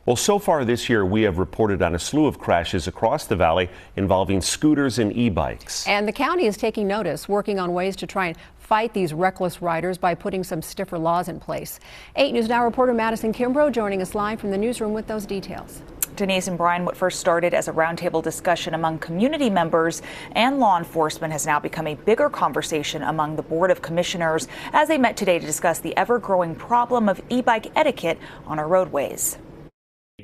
Well, so far this year, we have reported on a slew of crashes across the valley involving scooters and e-bikes. And the county is taking notice, working on ways to try and fight these reckless riders by putting some stiffer laws in place. 8 News Now reporter Madison Kimbrough joining us live from the newsroom with those details. Denise and Brian, what first started as a roundtable discussion among community members and law enforcement has now become a bigger conversation among the Board of Commissioners as they met today to discuss the ever-growing problem of e-bike etiquette on our roadways.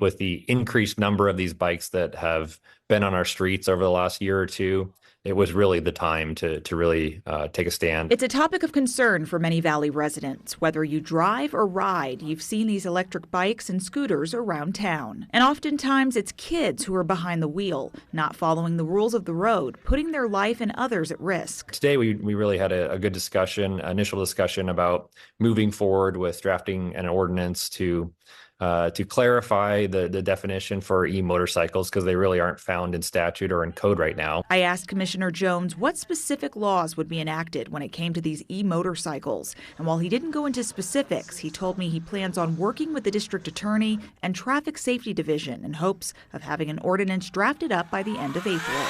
With the increased number of these bikes that have been on our streets over the last year or two, it was really the time to really take a stand. It's a topic of concern for many Valley residents. Whether you drive or ride, you've seen these electric bikes and scooters around town. And oftentimes it's kids who are behind the wheel, not following the rules of the road, putting their life and others at risk. Today we really had a good discussion, initial discussion about moving forward with drafting an ordinance to clarify the definition for e-motorcycles because they really aren't found in statute or in code right now. I asked Commissioner Jones what specific laws would be enacted when it came to these e-motorcycles. And while he didn't go into specifics, he told me he plans on working with the district attorney and traffic safety division in hopes of having an ordinance drafted up by the end of April.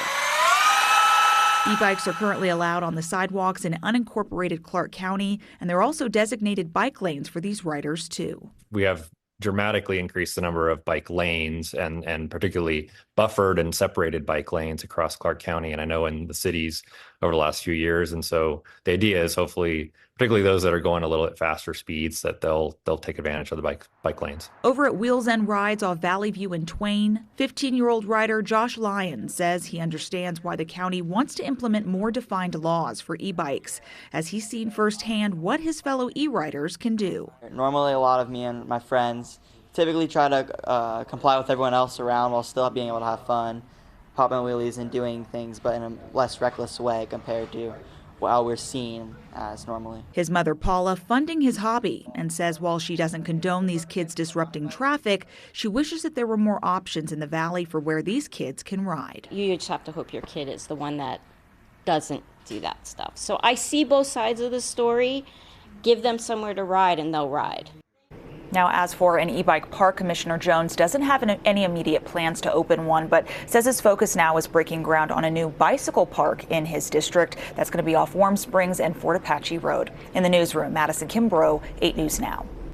E-bikes are currently allowed on the sidewalks in unincorporated Clark County, and there are also designated bike lanes for these riders too. We have dramatically increased the number of bike lanes and particularly buffered and separated bike lanes across Clark County, and I know in the cities over the last few years. And so the idea is hopefully, particularly those that are going a little bit faster speeds, that they'll take advantage of the bike lanes. Over at Wheels End Rides off Valley View in Twain, 15-year-old rider Josh Lyons says he understands why the county wants to implement more defined laws for e-bikes, as he's seen firsthand what his fellow e-riders can do. Normally, a lot of me and my friends typically try to comply with everyone else around while still being able to have fun, popping wheelies and doing things, but in a less reckless way compared to how we're seen as normally. His mother Paula funding his hobby and says while she doesn't condone these kids disrupting traffic, she wishes that there were more options in the valley for where these kids can ride. You just have to hope your kid is the one that doesn't do that stuff. So I see both sides of the story. Give them somewhere to ride and they'll ride. Now, as for an e-bike park, Commissioner Jones doesn't have any immediate plans to open one, but says his focus now is breaking ground on a new bicycle park in his district that's going to be off Warm Springs and Fort Apache Road. In the newsroom, Madison Kimbrough, 8 News Now.